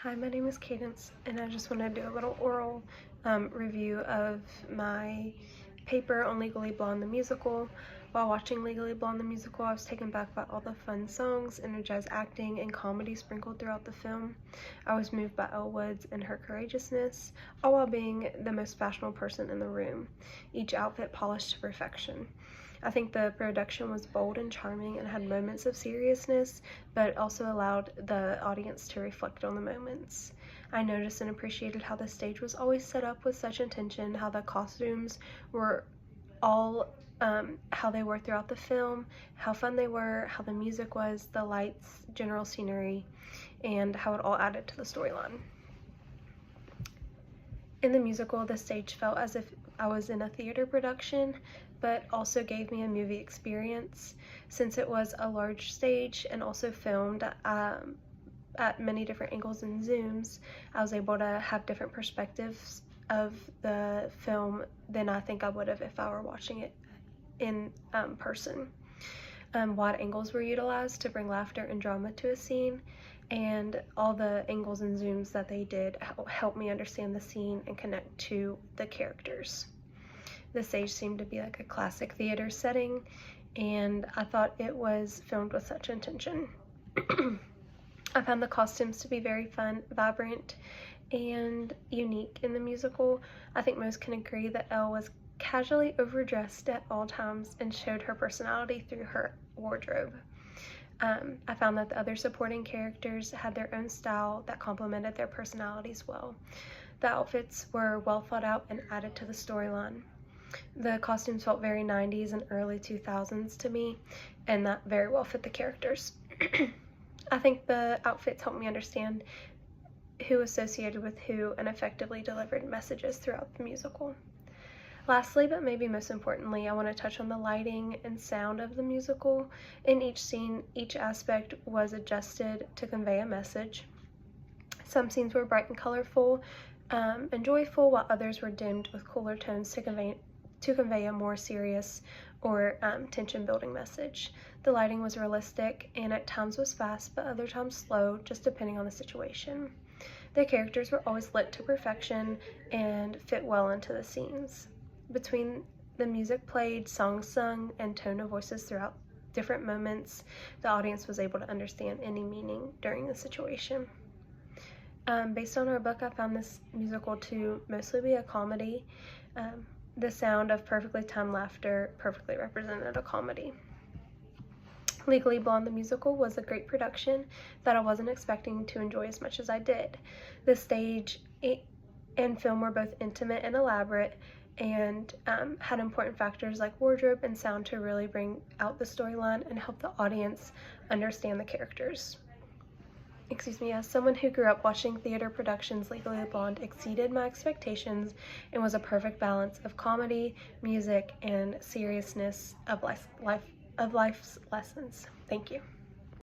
Hi, my name is Cadence, and I just want to do a little oral review of my paper on Legally Blonde the Musical. While watching Legally Blonde the Musical, I was taken back by all the fun songs, energized acting, and comedy sprinkled throughout the film. I was moved by Elle Woods and her courageousness, all while being the most fashionable person in the room, each outfit polished to perfection. I think the production was bold and charming and had moments of seriousness, but also allowed the audience to reflect on the moments. I noticed and appreciated how the stage was always set up with such intention, how the costumes were all how they were throughout the film, how fun they were, how the music was, the lights, general scenery, and how it all added to the storyline. In the musical, the stage felt as if I was in a theater production, but also gave me a movie experience since it was a large stage and also filmed at many different angles and zooms. I was able to have different perspectives of the film than I think I would have if I were watching it in person. Wide angles were utilized to bring laughter and drama to a scene, and all the angles and zooms that they did helped me understand the scene and connect to the characters. The stage seemed to be like a classic theater setting, and I thought it was filmed with such intention. I found the costumes to be very fun, vibrant, and unique in the musical. I think most can agree that Elle was casually overdressed at all times and showed her personality through her wardrobe. I found that the other supporting characters had their own style that complemented their personalities well. The outfits were well thought out and added to the storyline. The costumes felt very 90s and early 2000s to me, and that very well fit the characters. I think the outfits helped me understand who associated with who and effectively delivered messages throughout the musical. Lastly, but maybe most importantly, I want to touch on the lighting and sound of the musical. In each scene, each aspect was adjusted to convey a message. Some scenes were bright and colorful and joyful, while others were dimmed with cooler tones to convey a more serious or tension-building message. The lighting was realistic and at times was fast, but other times slow, just depending on the situation. The characters were always lit to perfection and fit well into the scenes. Between the music played, songs sung, and tone of voices throughout different moments, the audience was able to understand any meaning during the situation. Based on our book, I found this musical to mostly be a comedy. The sound of perfectly timed laughter perfectly represented a comedy. Legally Blonde the Musical was a great production that I wasn't expecting to enjoy as much as I did. The stage and film were both intimate and elaborate, and had important factors like wardrobe and sound to really bring out the storyline and help the audience understand the characters. As someone who grew up watching theater productions, Legally Blonde exceeded my expectations and was a perfect balance of comedy, music, and seriousness of life's lessons. Thank you.